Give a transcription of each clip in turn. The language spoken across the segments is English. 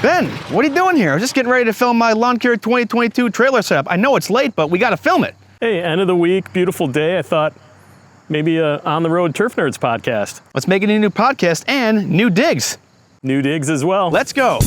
Ben, what are you doing here? I was just getting ready to film my Lawn Care 2022 trailer setup. I know it's late, but we got to film it. Hey, end of the week, beautiful day. I thought maybe a On the Road Turf Nerds podcast. Let's make it a new podcast and new digs. New digs as well. Let's go.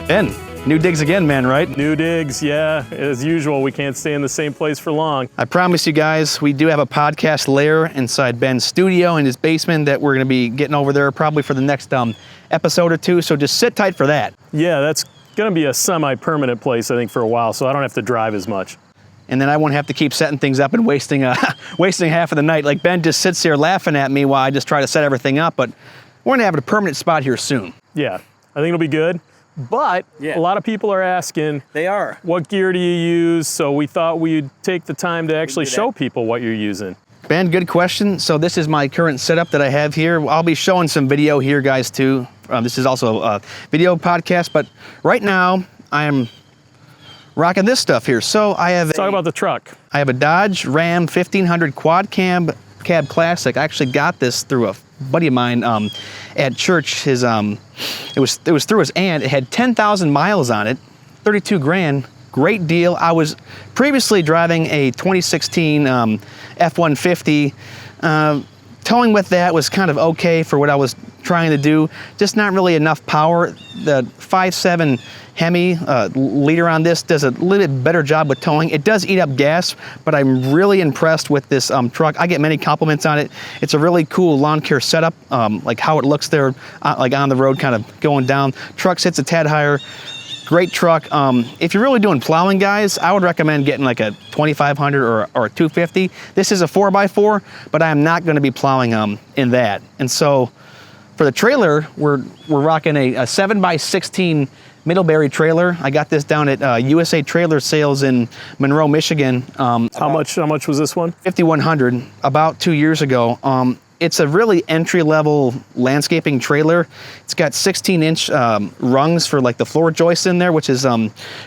Ben, new digs again, man, right? New digs, yeah. As usual, we can't stay in the same place for long. I promise you guys, we do have a podcast lair inside Ben's studio in his basement that we're going to be getting over there probably for the next episode or two, so just sit tight for that. Yeah, that's going to be a semi-permanent place, I think, for a while, so I don't have to drive as much. And then I won't have to keep setting things up and wasting half of the night. Like Ben just sits here laughing at me while I just try to set everything up, but we're going to have a permanent spot here soon. Yeah, I think it'll be good. But a lot of people are asking, they are, what gear do you use? So we thought we'd take the time to actually show people what you're using. Ben, good question. So this is my current setup that I have here. I'll be showing some video here, guys, too. This is also a video podcast, but right now I am rocking this stuff here. So I have Let's talk about the truck. I have a Dodge Ram 1500 Quad Cab Classic. I actually got this through a buddy of mine at church. His it was through his aunt. It had 10,000 miles on it, 32 grand. Great deal. I was previously driving a 2016 F-150. Towing with that was kind of okay for what I was trying to do. Just not really enough power. The 5.7 Hemi liter on this does a little bit better job with towing. It does eat up gas, but I'm really impressed with this truck. I get many compliments on it. It's a really cool lawn care setup, like how it looks there, like on the road, kind of going down. Truck sits a tad higher. Great truck. If you're really doing plowing, guys, I would recommend getting like a 2500 or a 250. This is a 4x4, but I am not going to be plowing in that. And so for the trailer, we're rocking a 7x16 Middlebury trailer. I got this down at USA Trailer Sales in Monroe, Michigan. How much was this one? $5,100, about 2 years ago. It's a really entry-level landscaping trailer. It's got 16-inch rungs for like the floor joists in there, which is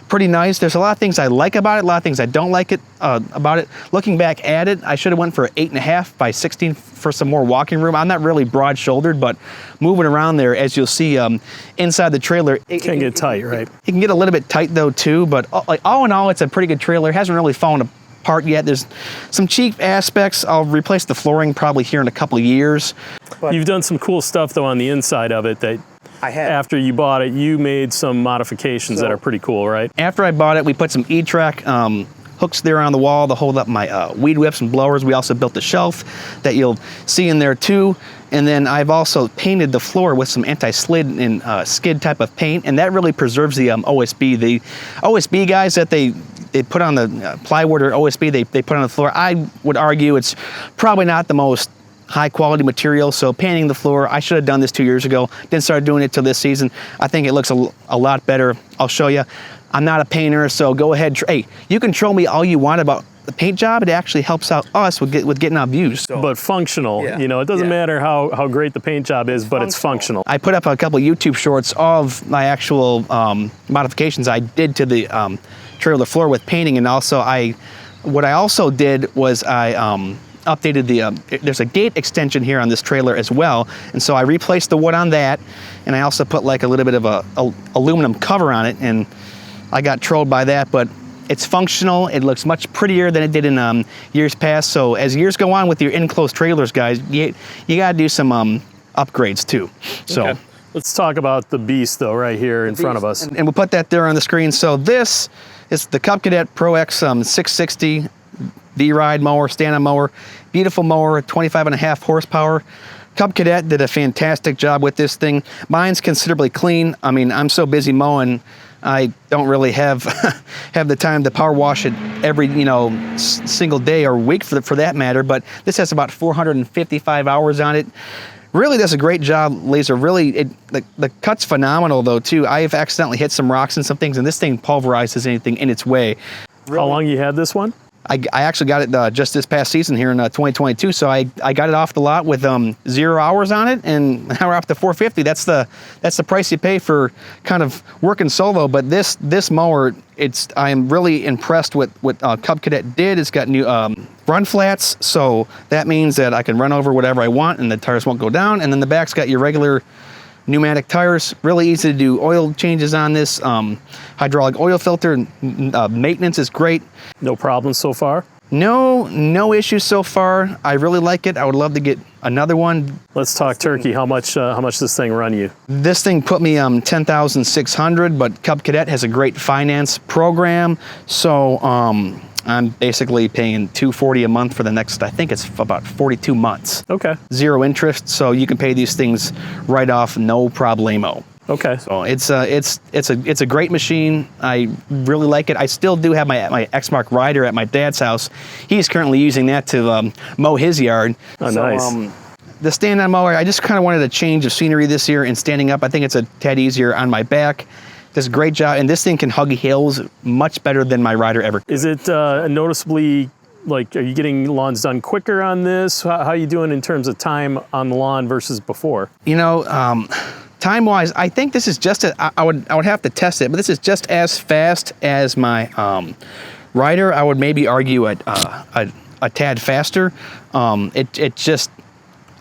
pretty nice. There's a lot of things I like about it, a lot of things I don't like about it. Looking back at it, I should have went for 8.5 by 16 for some more walking room. I'm not really broad-shouldered, but moving around there, as you'll see inside the trailer, it can get tight, right? It can get a little bit tight though too, but like all in all, it's a pretty good trailer. It hasn't really fallen apart yet. There's some cheap aspects. I'll replace the flooring probably here in a couple of years. But you've done some cool stuff though on the inside of it that I have. After you bought it, you made some modifications that are pretty cool, right? After I bought it, we put some E-Track hooks there on the wall to hold up my weed whips and blowers. We also built a shelf that you'll see in there too. And then I've also painted the floor with some anti-slid and skid type of paint, and that really preserves the OSB. The OSB, guys, that they put on the plywood or OSB they put on the floor, I would argue it's probably not the most high quality material. So painting the floor, I should have done this 2 years ago. Didn't start doing it till this season. I think it looks a lot better. I'll show you. I'm not a painter, so go ahead. Hey, you can troll me all you want about the paint job. It actually helps out us with getting our views. So. But functional, you know, it doesn't matter how great the paint job is, but it's functional. I put up a couple YouTube shorts of my actual modifications I did to the trailer floor with painting, and also what I also did was I updated there's a gate extension here on this trailer as well, and so I replaced the wood on that, and I also put like a little bit of a aluminum cover on it, and I got trolled by that, but it's functional. It looks much prettier than it did in years past. So as years go on with your enclosed trailers, guys, you got to do some upgrades too. So let's talk about the beast though, right here in front of us. And we'll put that there on the screen. So this is the Cub Cadet Pro X 660 V-Ride mower, stand-on mower. Beautiful mower, 25.5 horsepower. Cub Cadet did a fantastic job with this thing. Mine's considerably clean. I mean, I'm so busy mowing, I don't really have the time to power wash it every single day or week for that matter. But this has about 455 hours on it. Really does a great job, Laser. Really, the cut's phenomenal though too. I've accidentally hit some rocks and some things, and this thing pulverizes anything in its way. Really? How long you had this one? I actually got it just this past season here in 2022. So I got it off the lot with 0 hours on it, and now we're up to $450. That's the price you pay for kind of working solo. But this mower, I am really impressed with what Cub Cadet did. It's got new run flats, so that means that I can run over whatever I want, and the tires won't go down. And then the back's got your regular pneumatic tires. Really easy to do oil changes on this. Hydraulic oil filter, maintenance is great. No problems so far? No issues so far. I really like it. I would love to get another one. Let's talk turkey. How much this thing run you? This thing put me $10,600, but Cub Cadet has a great finance program, so I'm basically paying $240 a month for the next, I think it's about 42 months. Okay. 0 interest, so you can pay these things right off, no problemo. Okay. So it's a great machine. I really like it. I still do have my Exmark rider at my dad's house. He's currently using that to mow his yard. Oh, so, nice. The stand-on mower, I just kind of wanted a change of scenery this year, and standing up, I think it's a tad easier on my back. Does a great job, and this thing can hug hills much better than my rider ever could. Is it noticeably, like, are you getting lawns done quicker on this? How are you doing in terms of time on the lawn versus before? You know, time-wise, I think this is just I would have to test it, but this is just as fast as my rider. I would maybe argue a tad faster.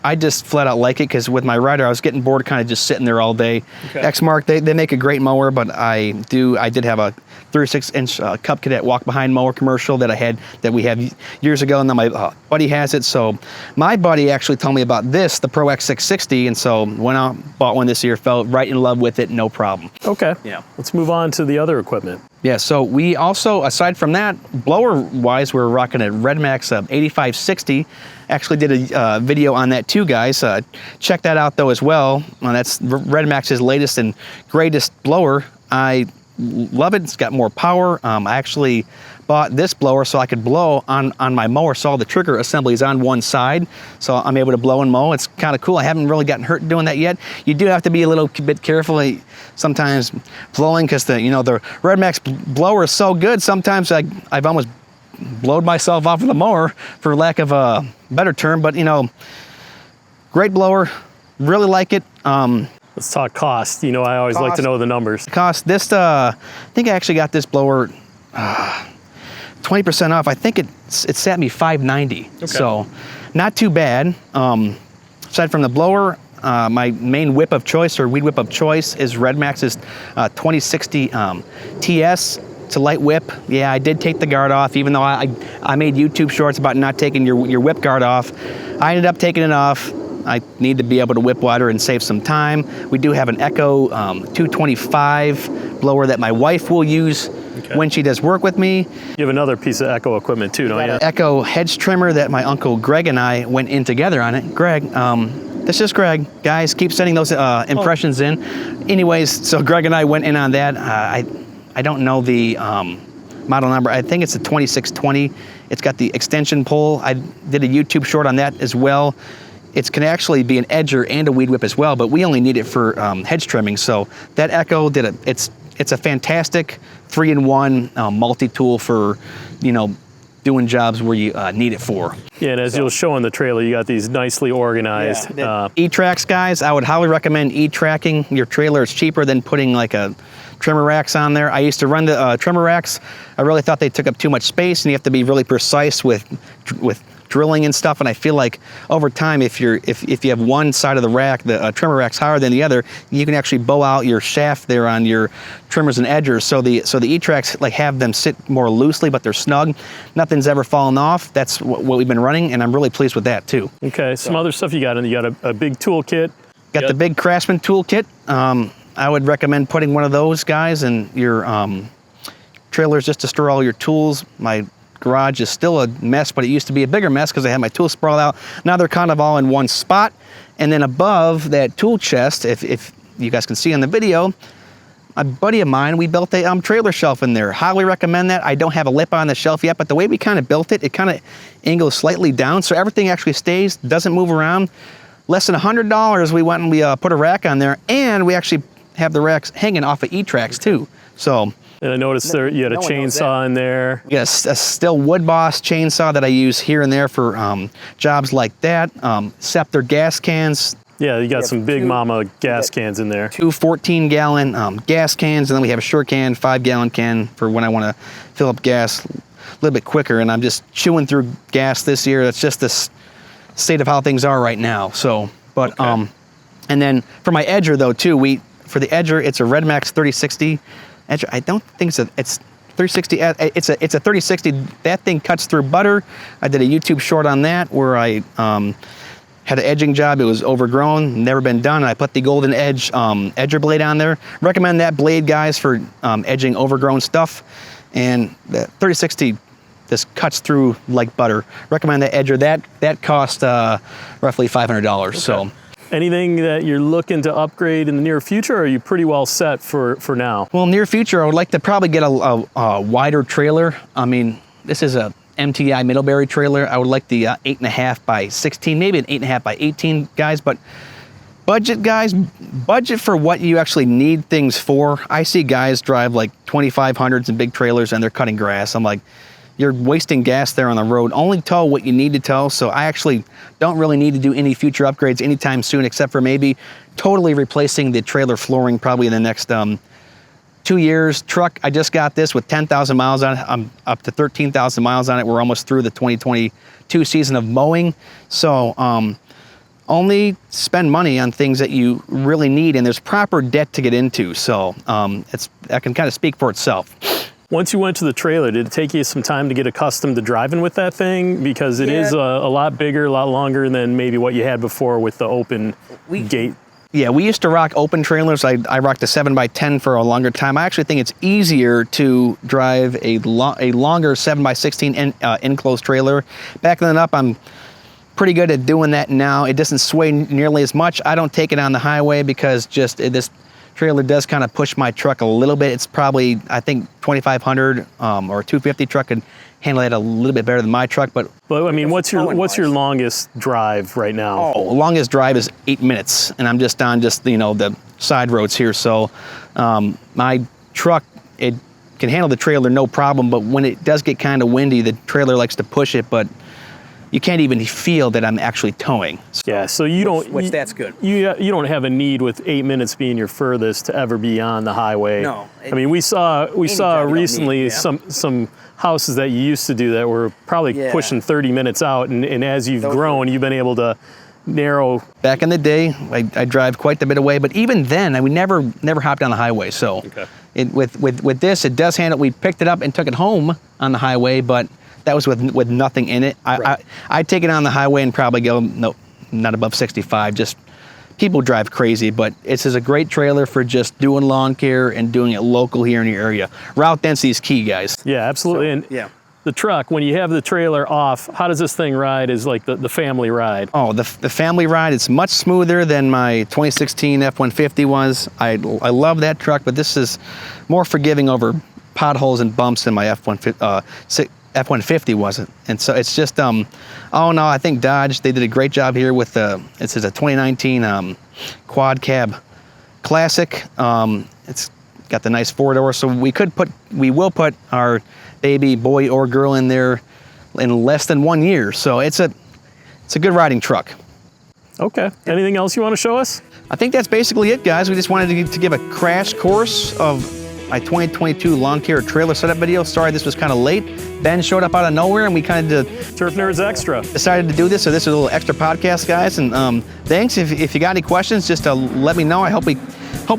I just flat out like it, because with my rider, I was getting bored kind of just sitting there all day. Okay. Exmark, they make a great mower, but I did have a 36-inch Cub Cadet walk-behind mower commercial that we had years ago, and then my buddy has it. So my buddy actually told me about this, the Pro X660, and so went out, bought one this year, fell right in love with it, no problem. Okay. Yeah. Let's move on to the other equipment. Yeah, so we also, aside from that, blower-wise, we're rocking a Redmax 8560. Actually did a video on that too, guys. Check that out though as well. That's Redmax's latest and greatest blower. I love it. It's got more power. I actually bought this blower so I could blow on my mower, so all the trigger assembly is on one side, so I'm able to blow and mow. It's kind of cool. I haven't really gotten hurt doing that yet. You do have to be a little bit careful sometimes blowing, because the Redmax blower is so good. Sometimes I've almost blowed myself off of the mower, for lack of a better term, but great blower, really like it. Let's talk cost. I always like to know the numbers. Cost, this, I think I actually got this blower 20% off. I think it sat me $590. Okay. So not too bad. Aside from the blower, my main whip of choice, or weed whip of choice, is Redmax's 2060 TS. It's a light whip. Yeah, I did take the guard off, even though I made YouTube shorts about not taking your whip guard off. I ended up taking it off. I need to be able to whip wider and save some time. We do have an Echo 225 blower that my wife will use when she does work with me. You have another piece of Echo equipment too, don't you? Echo hedge trimmer that my Uncle Greg and I went in together on it. Greg, this is Greg. Guys, keep sending those impressions in. Anyways, so Greg and I went in on that. I don't know the model number. I think it's a 2620. It's got the extension pole. I did a YouTube short on that as well. It can actually be an edger and a weed whip as well, but we only need it for hedge trimming. So that Echo it's a fantastic 3-in-1 multi-tool for, doing jobs where you need it for. Yeah, and as you'll show in the trailer, you got these nicely organized. Yeah. E-Tracks, guys, I would highly recommend E-Tracking your trailer. It's cheaper than putting like a trimmer racks on there. I used to run the trimmer racks. I really thought they took up too much space, and you have to be really precise with drilling and stuff. And I feel like over time, if you have one side of the rack, the trimmer rack's higher than the other, you can actually bow out your shaft there on your trimmers and edgers. So the E-Tracks have them sit more loosely, but they're snug. Nothing's ever fallen off. That's what we've been running, and I'm really pleased with that too. Okay, some other stuff you got in. You got a big toolkit. Got the big Craftsman toolkit. I would recommend putting one of those, guys, in your trailers just to store all your tools. My garage is still a mess, but it used to be a bigger mess because I had my tools sprawled out. Now they're kind of all in one spot. And then above that tool chest, if you guys can see on the video, a buddy of mine, we built a trailer shelf in there. Highly recommend that. I don't have a lip on the shelf yet, but the way we kind of built it, it kind of angles slightly down, so everything actually stays, doesn't move around. Less than $100, we went and we put a rack on there, and we actually have the racks hanging off of E-Tracks too. So And I noticed there you had a no one knows chainsaw in there. We got a still Wood Boss chainsaw that I use here and there for jobs like that. Scepter gas cans. Yeah, you got some big two- mama gas cans in there. Two 14-gallon gas cans, and then we have a short can, 5-gallon can for when I want to fill up gas a little bit quicker. And I'm just chewing through gas this year. That's just the state of how things are right now. So, but Okay. and then for my edger though too, for the edger it's a Redmax 3060 edger. I don't think it's 360. It's a 3060. That thing cuts through butter. I did a YouTube short on that where I had an edging job. It was overgrown, never been done. I put the Golden Edge edger blade on there. Recommend that blade, guys, for edging overgrown stuff. And the 3060 just cuts through like butter. Recommend that edger. That cost roughly $500. Okay. So. Anything that you're looking to upgrade in the near future, or are you pretty well set for now? Well, near future, I would like to probably get a wider trailer. I mean, this is a MTI Middlebury trailer. I would like the 8.5 by 16, maybe an 8.5 by 18, guys. But budget, guys, budget for what you actually need things for. I see guys drive like 2500s in big trailers and they're cutting grass. I'm like, you're wasting gas there on the road. Only tow what you need to tow. So I actually don't really need to do any future upgrades anytime soon, except for maybe totally replacing the trailer flooring probably in the next 2 years. Truck, I just got this with 10,000 miles on it. I'm up to 13,000 miles on it. We're almost through the 2022 season of mowing. So only spend money on things that you really need, and there's proper debt to get into. So that can kind of speak for itself. Once you went to the trailer, did it take you some time to get accustomed to driving with that thing? Because it is a lot bigger, a lot longer than maybe what you had before with the open gate. Yeah, we used to rock open trailers. I rocked a 7x10 for a longer time. I actually think it's easier to drive a longer 7x16 enclosed trailer. Backing it up, I'm pretty good at doing that now. It doesn't sway nearly as much. I don't take it on the highway because this trailer does kind of push my truck a little bit. It's probably, I think, 2500 or 250 truck could handle it a little bit better than my truck. But I mean, what's your longest drive right now? Oh, longest drive is 8 minutes, and I'm just on the side roads here. So my truck, it can handle the trailer no problem. But when it does get kind of windy, the trailer likes to push it, but you can't even feel that I'm actually towing. Yeah, so you don't. Which that's good. You don't have a need with 8 minutes being your furthest to ever be on the highway. No. I mean, we saw recently some houses that you used to do that were probably pushing 30 minutes out, and as you've grown, you've been able to narrow. Back in the day, I drive quite a bit away, but even then, we never hopped on the highway. So with this, it does handle. We picked it up and took it home on the highway, but that was with nothing in it. I'd take it on the highway and probably go, no, not above 65. Just people drive crazy, but this is a great trailer for just doing lawn care and doing it local here in your area. Route density is key, guys. Yeah, absolutely. So, and the truck, when you have the trailer off, how does this thing ride as like the family ride? Oh, the family ride, it's much smoother than my 2016 F-150 was. I love that truck, but this is more forgiving over potholes and bumps than my F-150 wasn't. And so it's just, oh no, I think Dodge, they did a great job here with, this is a 2019 quad cab classic. It's got the nice 4-door, so we will put our baby boy or girl in there in less than 1 year. So it's a good riding truck. Okay, anything else you want to show us? I think that's basically it, guys. We just wanted to give a crash course of my 2022 lawn care trailer setup video. Sorry this was kind of late. Ben showed up out of nowhere and we kind of Turf Nerds Extra decided to do this. So this is a little extra podcast, guys. And thanks. If you got any questions, just let me know. I hope we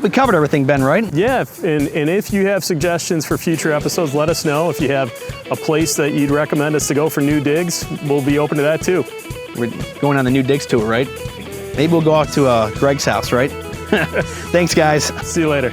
covered everything, Ben, right? Yeah, and if you have suggestions for future episodes, let us know. If you have a place that you'd recommend us to go for new digs, we'll be open to that too. We're going on the new digs tour, right? Maybe we'll go out to Greg's house, right? Thanks, guys. See you later.